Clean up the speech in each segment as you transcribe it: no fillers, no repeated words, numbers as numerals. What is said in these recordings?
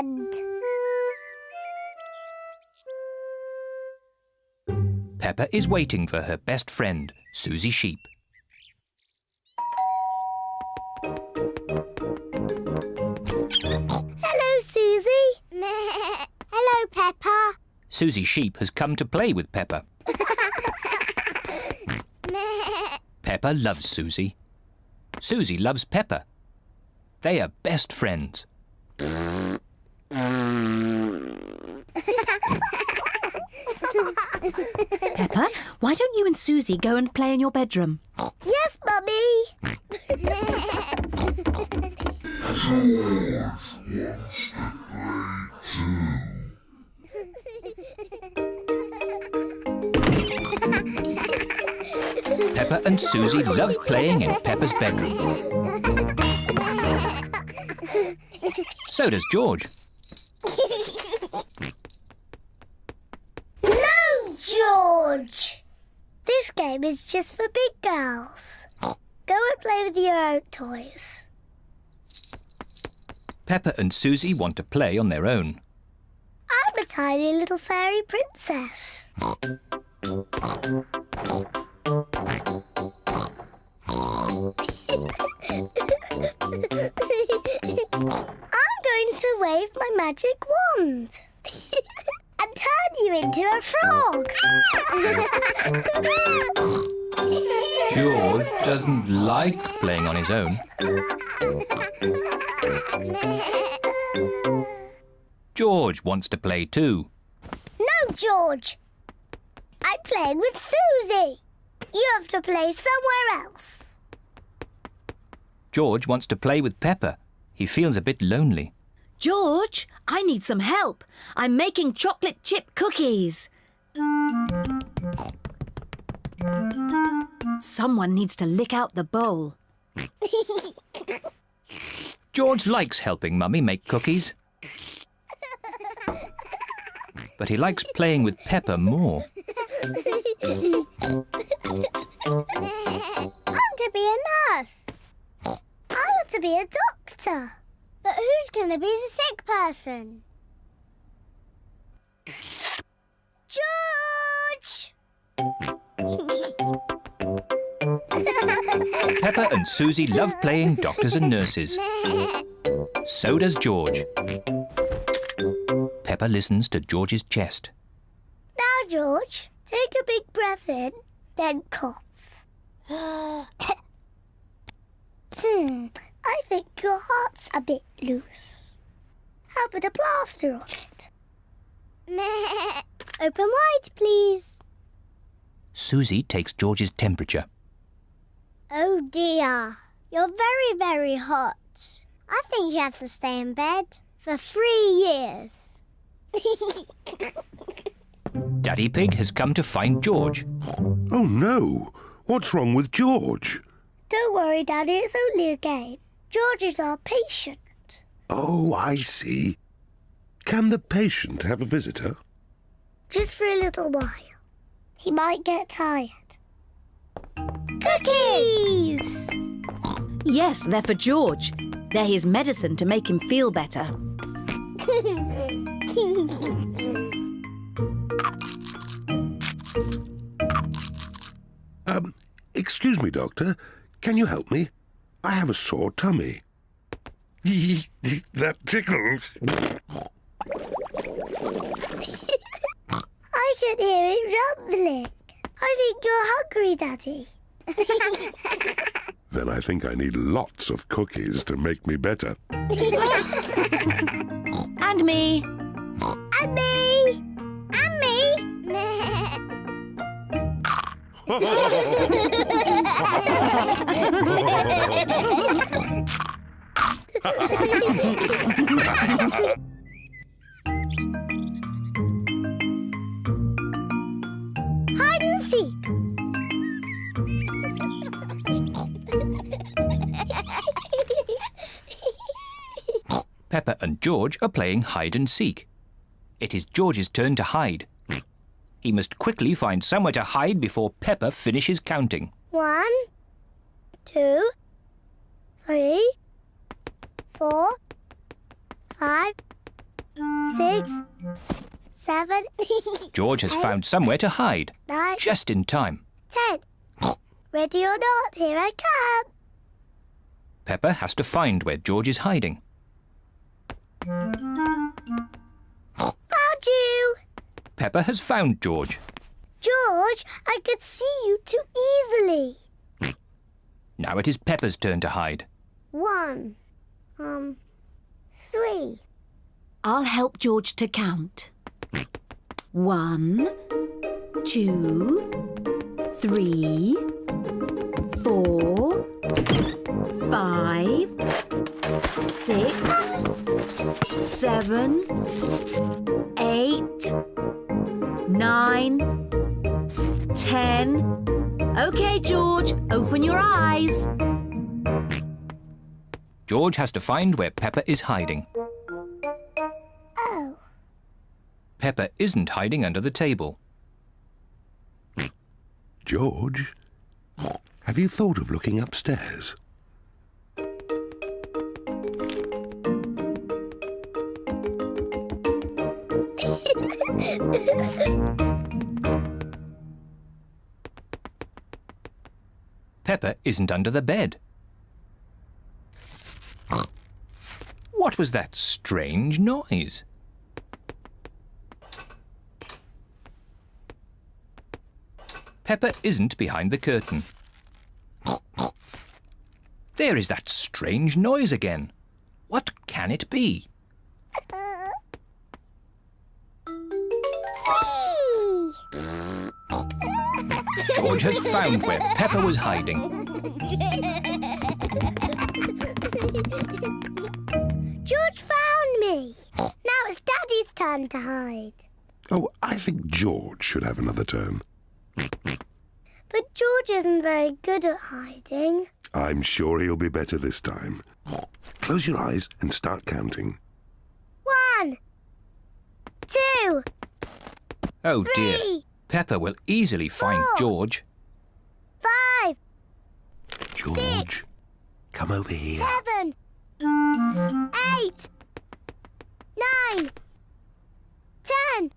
friend. Peppa is waiting for her best friend, Susie Sheep. Hello, Susie. Hello, Peppa. Susie Sheep has come to play with Peppa. Peppa loves Susie. Susie loves Peppa. They are best friends. Peppa, why don't you and Susie go and play in your bedroom? Yes, Mummy. Peppa and Susie love playing in Peppa's bedroom. So does George. No, George! This game is just for big girls. Go and play with your own toys. Peppa and Susie want to play on their own. I'm a tiny little fairy princess. I'm going to wave my magic wand and turn you into a frog. George doesn't like playing on his own. George wants to play too. No, George. I'm playing with Susie. You have to play somewhere else. George wants to play with Peppa. He feels a bit lonely. George, I need some help. I'm making chocolate chip cookies. Someone needs to lick out the bowl. George likes helping Mummy make cookies. But he likes playing with Peppa more. I want to be a nurse. I want to be a doctor. But who's going to be the sick person? George! Peppa and Susie love playing doctors and nurses. So does George. Peppa listens to George's chest. Now, George, take a big breath in, then cough. I think your heart's a bit loose. How about a plaster on it? Open wide, please. Susie takes George's temperature. Oh dear, you're very, very hot. I think you have to stay in bed for 3 years. Daddy Pig has come to find George. Oh no! What's wrong with George? Don't worry, Daddy, it's only a game. George is our patient. Oh, I see. Can the patient have a visitor? Just for a little while. He might get tired. Cookies! Yes, they're for George. They're his medicine to make him feel better. Excuse me, Doctor. Can you help me? I have a sore tummy. That tickles. I can hear it rumbling. I think you're hungry, Daddy. Then I think I need lots of cookies to make me better. And me. And me! And me! Hide and seek. Peppa and George are playing hide and seek. It is George's turn to hide. He must quickly find somewhere to hide before Peppa finishes counting. 1, 2, 3, 4, 5, 6, 7, George has found somewhere to hide, 9, just in time. 10. Ready or not, here I come. Peppa has to find where George is hiding. Found you. Peppa has found George. George, I could see you too easily. Now it is Peppa's turn to hide. 1, 3. I'll help George to count. 1, 2, 3, 4, 5, 6, 7, 8, 9, 10. OK, George, open your eyes. George has to find where Peppa is hiding. Oh. Peppa isn't hiding under the table. George, have you thought of looking upstairs? Peppa isn't under the bed. What was that strange noise? Peppa isn't behind the curtain. There is that strange noise again. What can it be? Whee! George has found where Peppa was hiding. George found me. Now it's Daddy's turn to hide. Oh, I think George should have another turn. But George isn't very good at hiding. I'm sure he'll be better this time. Close your eyes and start counting. 1, 2, Oh dear, 3, Peppa will easily find 4. George. 5, George, come over here. 7, 8, 9, 10.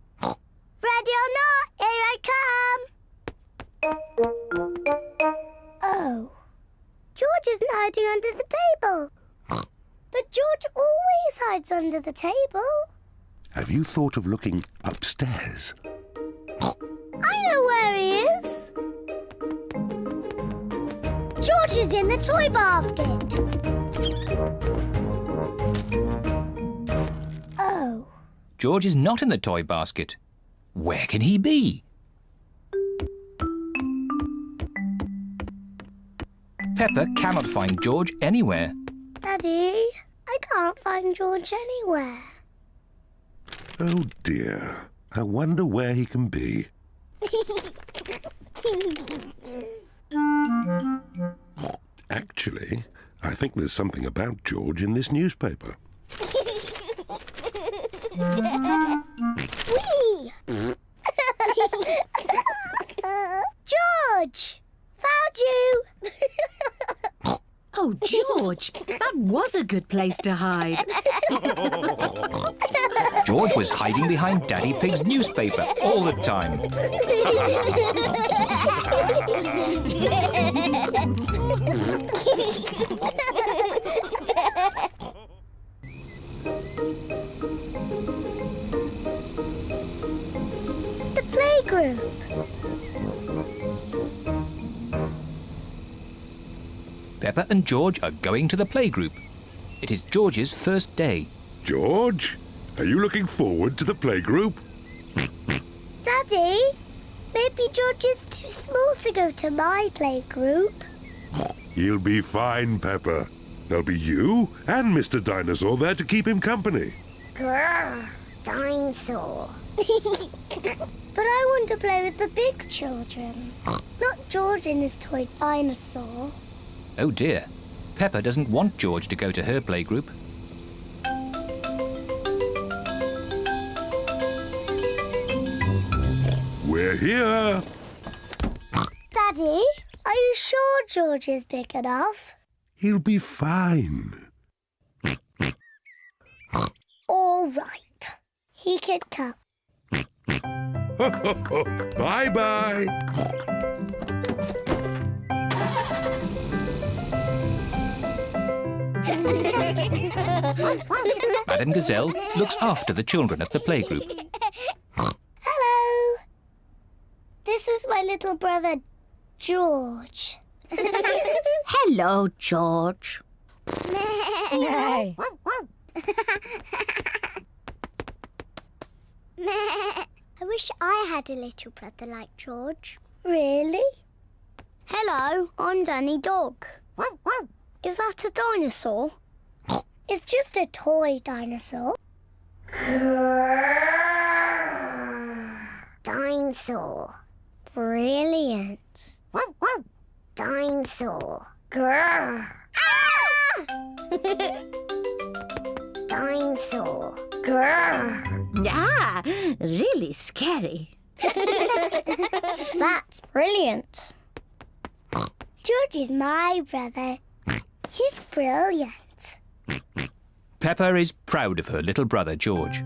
Ready or not, here I come. Oh. George isn't hiding under the table. But George always hides under the table. Have you thought of looking upstairs? I know where he is. George is in the toy basket. Oh. George is not in the toy basket. Where can he be? Peppa cannot find George anywhere. Daddy, I can't find George anywhere. Oh dear, I wonder where he can be. Actually, I think there's something about George in this newspaper. Whee! George! Found you! Oh, George, that was a good place to hide. George was hiding behind Daddy Pig's newspaper all the time. The playgroup. Peppa and George are going to the playgroup. It is George's first day. George, are you looking forward to the playgroup? Daddy, maybe George is too small to go to my playgroup. He'll be fine, Peppa. There'll be you and Mr. Dinosaur there to keep him company. Grrr, dinosaur. But I want to play with the big children, not George and his toy dinosaur. Oh dear, Peppa doesn't want George to go to her playgroup. We're here. Daddy, are you sure George is big enough? He'll be fine. All right. he could come. Bye-bye. Madame Gazelle looks after the children at the playgroup. Hello. This is my little brother, George. Hello, George. No. I wish I had a little brother like George. Really? Hello, I'm Danny Dog. Is that a dinosaur? It's just a toy dinosaur. Dinosaur. Brilliant. Dinosaur. Grrr. Dinosaur. Grrr. Ah, really scary. That's brilliant. George is my brother. He's brilliant. Peppa is proud of her little brother, George.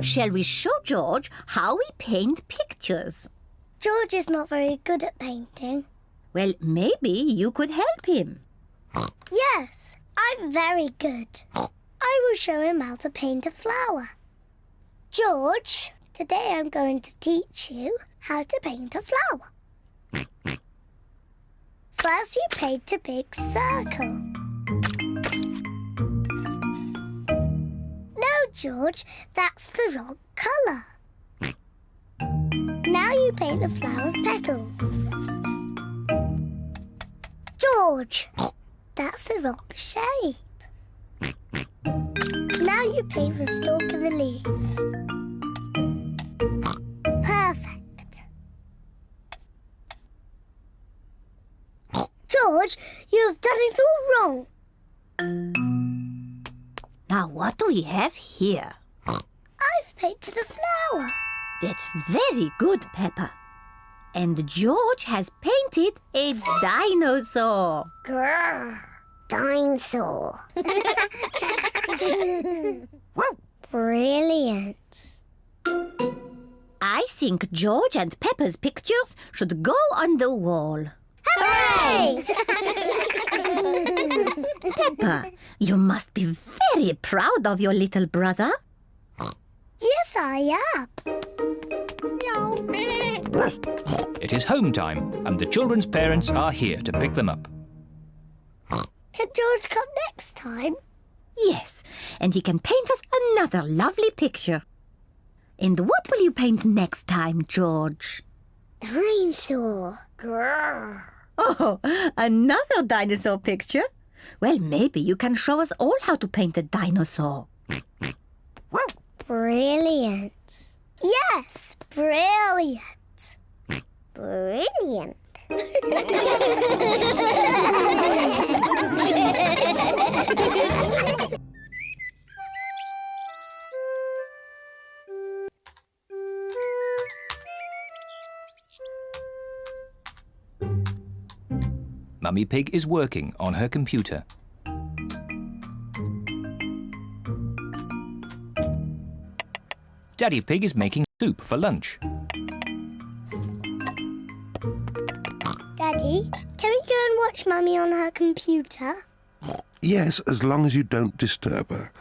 Shall we show George how we paint pictures? George is not very good at painting. Well, maybe you could help him. Yes, I'm very good. I will show him how to paint a flower. George, today I'm going to teach you how to paint a flower. First, you paint a big circle. No, George, that's the wrong colour. Now you paint the flower's petals. George, that's the wrong shape. Now you paint the stalk of the leaves. Perfect. George, you have done it all wrong. Now, what do we have here? I've painted a flower. That's very good, Peppa. And George has painted a dinosaur. Grrr. Dinosaur. Brilliant. I think George and Peppa's pictures should go on the wall. Hooray! Peppa, you must be very proud of your little brother. Yes, I am. It is home time, and the children's parents are here to pick them up. Can George come next time? Yes, and he can paint us another lovely picture. And what will you paint next time, George? Dinosaur. Grrr. Oh, another dinosaur picture? Well, maybe you can show us all how to paint a dinosaur. Brilliant. Yes, brilliant. Brilliant. Mummy Pig is working on her computer. Daddy Pig is making soup for lunch. Daddy, can we go and watch Mummy on her computer? Yes, as long as you don't disturb her.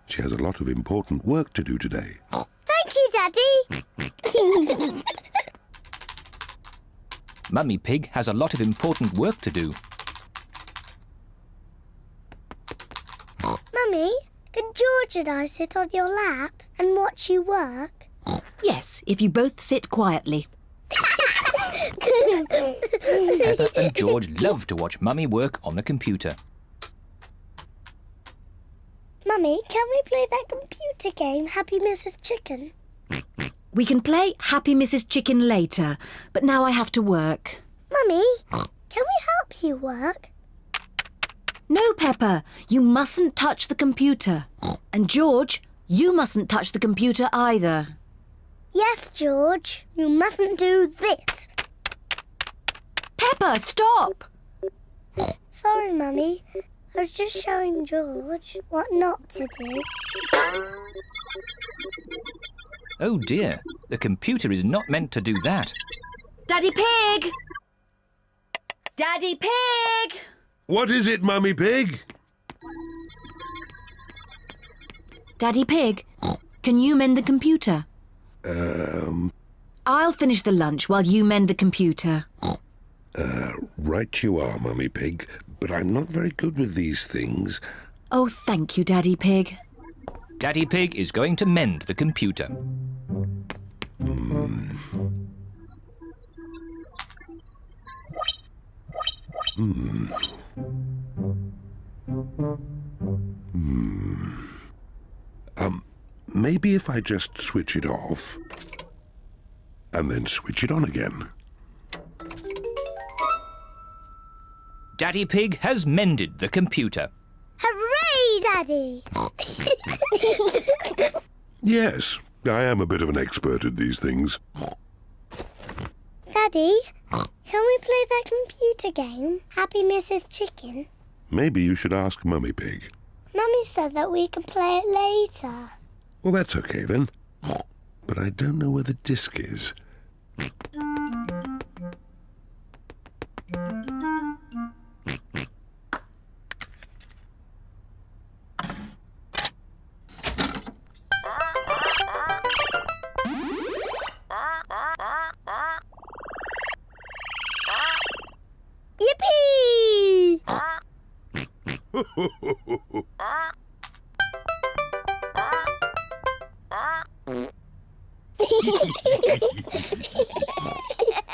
She has a lot of important work to do today. Thank you, Daddy. Mummy Pig has a lot of important work to do. Mummy, can George and I sit on your lap and watch you work? Yes, if you both sit quietly. Peppa and George love to watch Mummy work on the computer. Mummy, can we play that computer game, Happy Mrs. Chicken? We can play Happy Mrs. Chicken later, but now I have to work. Mummy, can we help you work? No, Peppa, you mustn't touch the computer. And George, you mustn't touch the computer either. Yes, George. You mustn't do this. Peppa, stop! Sorry, Mummy. I was just showing George what not to do. Oh dear, the computer is not meant to do that. Daddy Pig! Daddy Pig! What is it, Mummy Pig? Daddy Pig, can you mend the computer? I'll finish the lunch while you mend the computer. Right you are, Mummy Pig, but I'm not very good with these things. Oh, thank you, Daddy Pig. Daddy Pig is going to mend the computer. Maybe if I just switch it off and then switch it on again. Daddy Pig has mended the computer. Hooray, Daddy! Yes, I am a bit of an expert at these things. Daddy, can we play that computer game, Happy Mrs. Chicken? Maybe you should ask Mummy Pig. Mummy said that we can play it later. Well, that's okay then. But I don't know where the disc is. Yippee!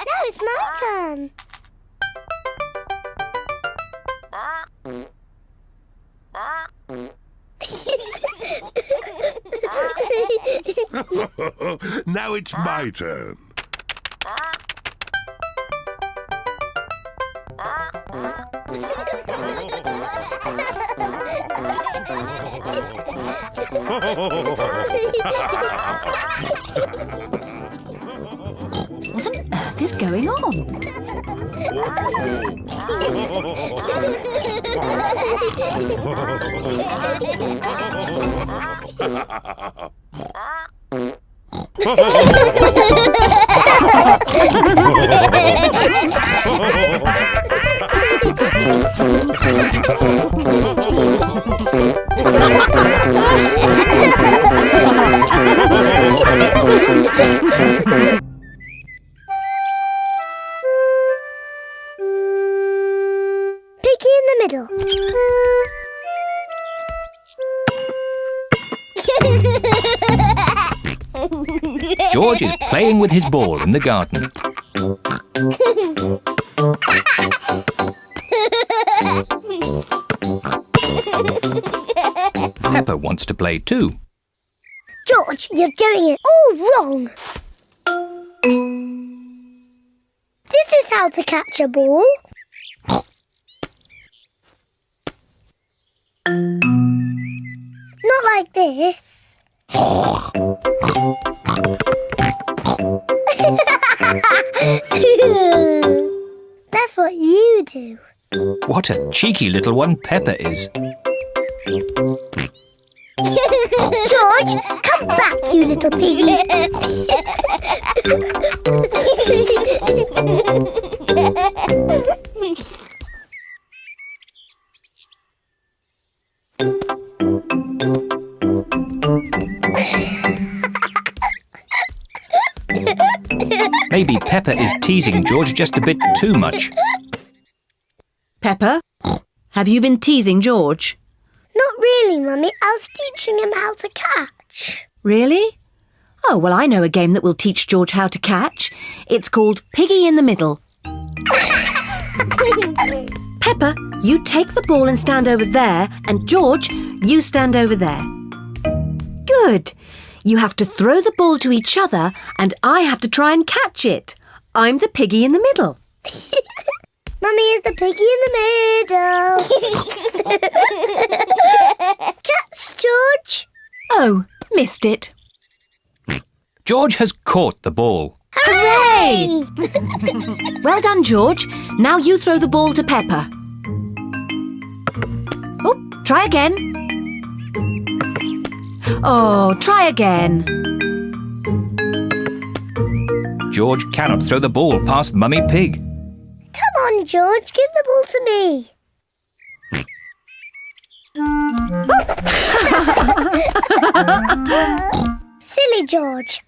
Now it's my turn. Now it's my turn. What on earth is going on? Piggy in the middle. George is playing with his ball in the garden. Peppa wants to play too. George, you're doing it all wrong. This is how to catch a ball. Not like this. That's what you do. What a cheeky little one Peppa is. George, come back, you little piggy. Maybe Peppa is teasing George just a bit too much. Peppa, have you been teasing George? Not really, Mummy. I was teaching him how to catch. Really? Oh, well, I know a game that will teach George how to catch. It's called Piggy in the Middle. Peppa, you take the ball and stand over there, and George, you stand over there. Good. You have to throw the ball to each other, and I have to try and catch it. I'm the piggy in the middle. Mummy is the piggy in the middle. Catch, George. Oh, missed it. George has caught the ball. Hooray! Well done, George. Now you throw the ball to Peppa. Try again. Oh, try again. George cannot throw the ball past Mummy Pig. Come on, George, give the ball to me. Silly George.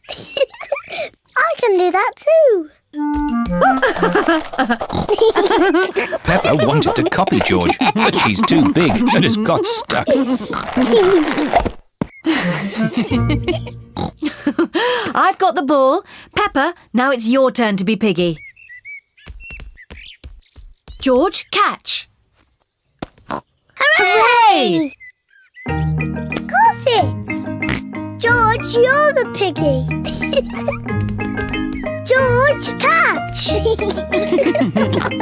I can do that too. Peppa wanted to copy George, but she's too big and has got stuck. I've got the ball. Peppa, now it's your turn to be Piggy. George, catch. Hooray! Got it! George, you're the piggy. George, catch!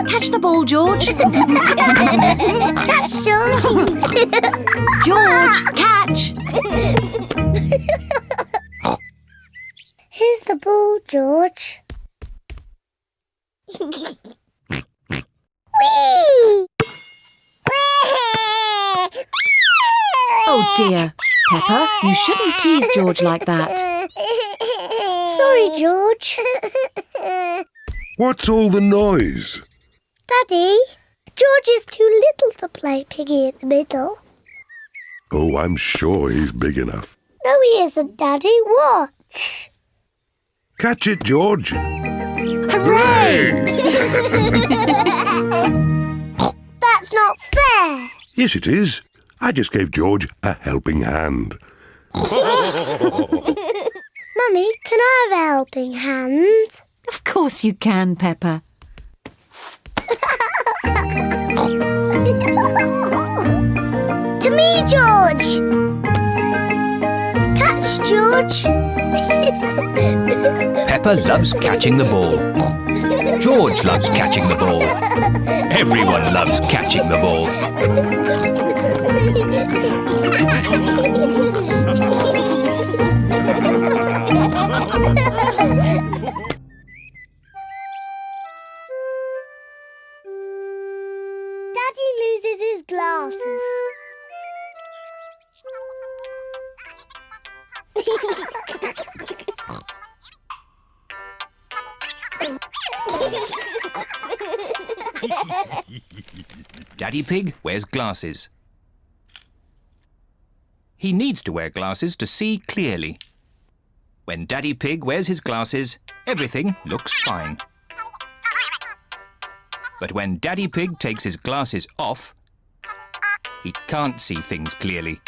Catch the ball, George. Catch, George. George, catch. Here's the ball, George. Whee! Oh dear. Peppa, you shouldn't tease George like that. Sorry, George. What's all the noise? Daddy, George is too little to play piggy in the middle. Oh, I'm sure he's big enough. No, he isn't, Daddy. Watch. Catch it, George. Hooray! That's not fair. Yes, it is. I just gave George a helping hand. Mummy, can I have a helping hand? Of course you can, Peppa. To me, George. Catch, George. Peppa loves catching the ball. George loves catching the ball. Everyone loves catching the ball. Daddy loses his glasses. Daddy Pig wears glasses. He needs to wear glasses to see clearly. When Daddy Pig wears his glasses, everything looks fine. But when Daddy Pig takes his glasses off, he can't see things clearly.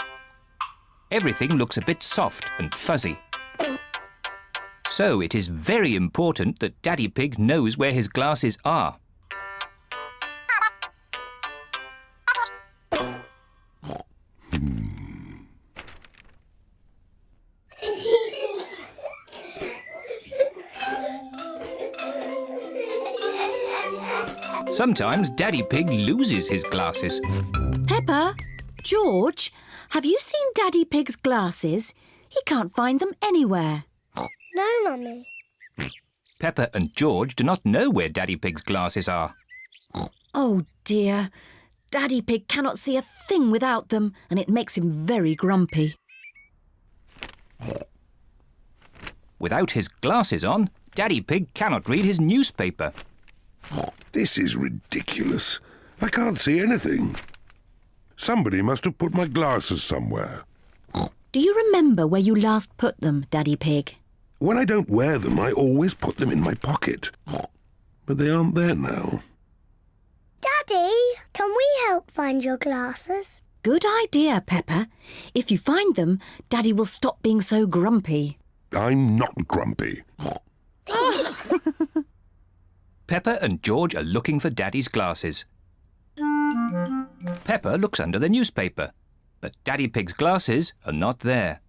Everything looks a bit soft and fuzzy. So it is very important that Daddy Pig knows where his glasses are. Sometimes Daddy Pig loses his glasses. Peppa, George, have you seen Daddy Pig's glasses? He can't find them anywhere. No, Mummy. Peppa and George do not know where Daddy Pig's glasses are. Oh dear. Daddy Pig cannot see a thing without them, and it makes him very grumpy. Without his glasses on, Daddy Pig cannot read his newspaper. This is ridiculous. I can't see anything. Somebody must have put my glasses somewhere. Do you remember where you last put them, Daddy Pig? When I don't wear them, I always put them in my pocket. But they aren't there now. Daddy, can we help find your glasses? Good idea, Peppa. If you find them, Daddy will stop being so grumpy. I'm not grumpy. Peppa and George are looking for Daddy's glasses. Peppa looks under the newspaper, but Daddy Pig's glasses are not there.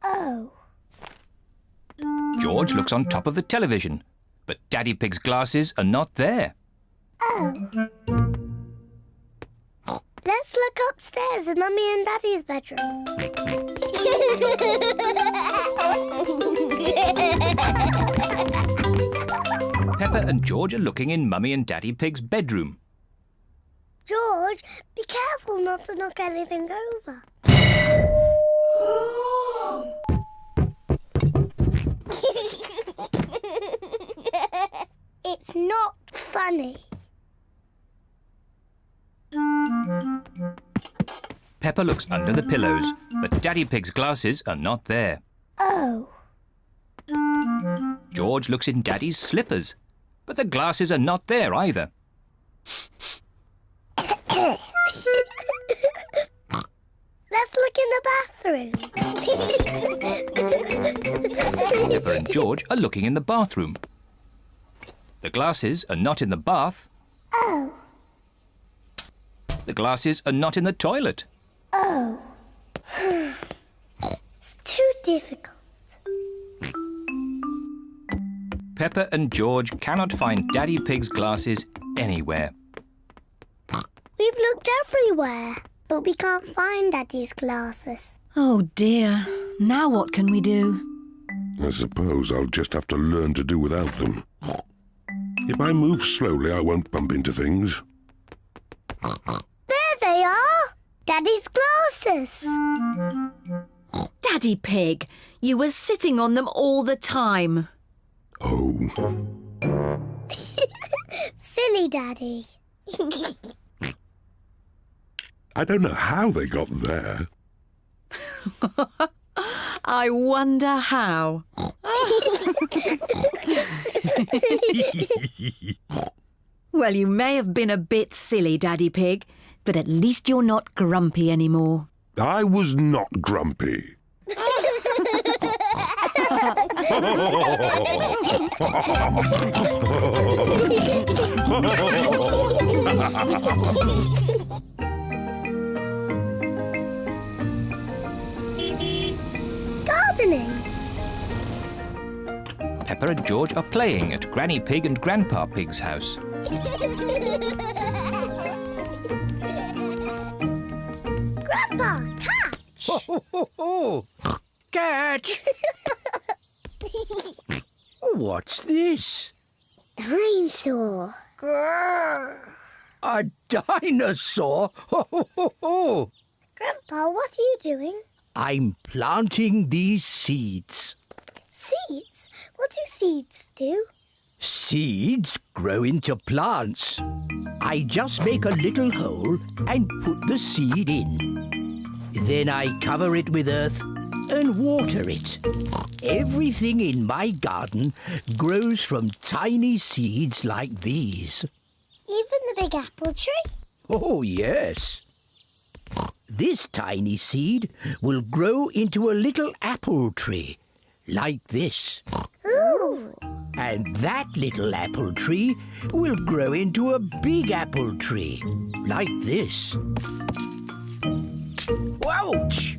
Oh. George looks on top of the television, but Daddy Pig's glasses are not there. Oh. Let's look upstairs in Mummy and Daddy's bedroom. Peppa and George are looking in Mummy and Daddy Pig's bedroom. George, be careful not to knock anything over. It's not funny. Peppa looks under the pillows, but Daddy Pig's glasses are not there. Oh. George looks in Daddy's slippers, but the glasses are not there either. Let's look in the bathroom. Peppa and George are looking in the bathroom. The glasses are not in the bath. Oh. The glasses are not in the toilet. Oh. It's too difficult. Peppa and George cannot find Daddy Pig's glasses anywhere. We've looked everywhere, but we can't find Daddy's glasses. Oh dear. Now what can we do? I suppose I'll just have to learn to do without them. If I move slowly, I won't bump into things. There they are! Daddy's glasses! Daddy Pig, you were sitting on them all the time. Oh. Silly Daddy. I don't know how they got there. I wonder how. Well, you may have been a bit silly, Daddy Pig, but at least you're not grumpy anymore. I was not grumpy. Gardening. Peppa and George are playing at Granny Pig and Grandpa Pig's house. Grandpa, catch! Catch! What's this? Dinosaur. A dinosaur? Grandpa, what are you doing? I'm planting these seeds. Seeds? What do seeds do? Seeds grow into plants. I just make a little hole and put the seed in. Then I cover it with earth and water it. Everything in my garden grows from tiny seeds like these. Even the big apple tree? Oh, yes. This tiny seed will grow into a little apple tree, like this. Ooh. And that little apple tree will grow into a big apple tree, like this. Ouch!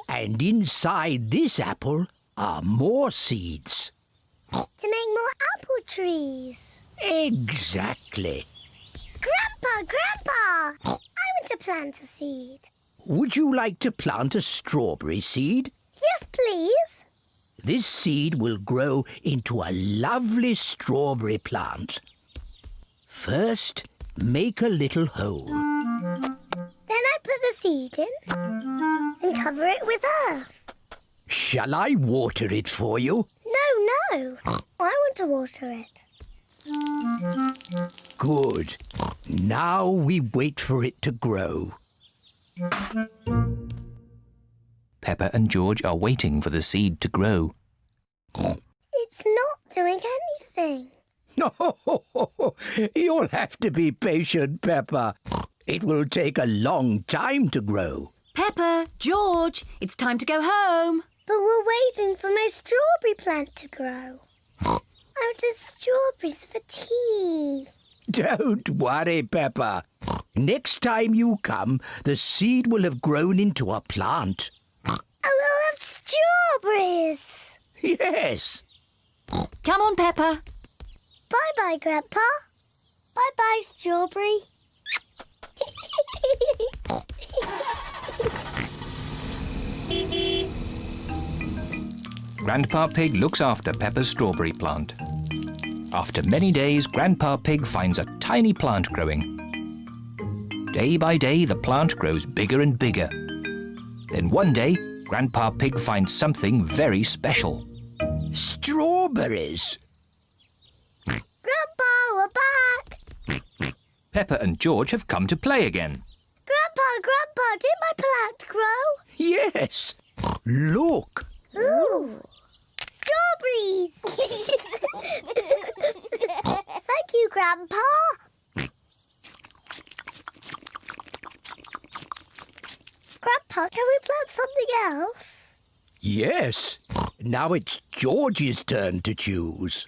And inside this apple are more seeds. To make more apple trees. Exactly. Grandpa! I want to plant a seed. Would you like to plant a strawberry seed? Yes, please. This seed will grow into a lovely strawberry plant. First, make a little hole. Then I put the seed in and cover it with earth. Shall I water it for you? No. I want to water it. Good. Now we wait for it to grow. Peppa and George are waiting for the seed to grow. It's not doing anything. You'll have to be patient, Peppa. It will take a long time to grow. Peppa, George, it's time to go home. But we're waiting for my strawberry plant to grow. I wanted strawberries for tea. Don't worry, Peppa. Next time you come, the seed will have grown into a plant. I will have strawberries. Yes. Come on, Peppa. Bye-bye, Grandpa. Bye-bye, strawberry. Grandpa Pig looks after Peppa's strawberry plant. After many days, Grandpa Pig finds a tiny plant growing. Day by day, the plant grows bigger and bigger. Then one day, Grandpa Pig finds something very special. Strawberries. Grandpa, we're back. Peppa and George have come to play again. Grandpa, did my plant grow? Yes. Look. Ooh. Strawberries! Thank you, Grandpa. Grandpa, can we plant something else? Yes. Now it's George's turn to choose.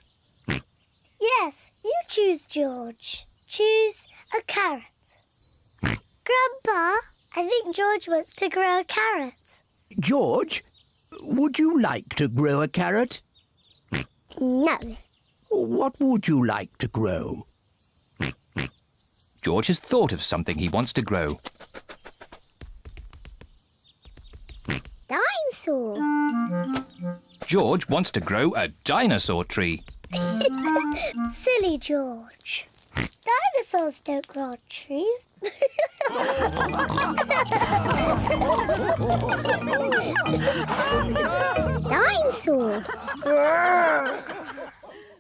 Yes, you choose, George. Choose a carrot. Grandpa, I think George wants to grow a carrot. George, would you like to grow a carrot? No. What would you like to grow? George has thought of something he wants to grow. Dinosaur. George wants to grow a dinosaur tree. Silly George. Dinosaurs don't grow on trees. Dinosaur.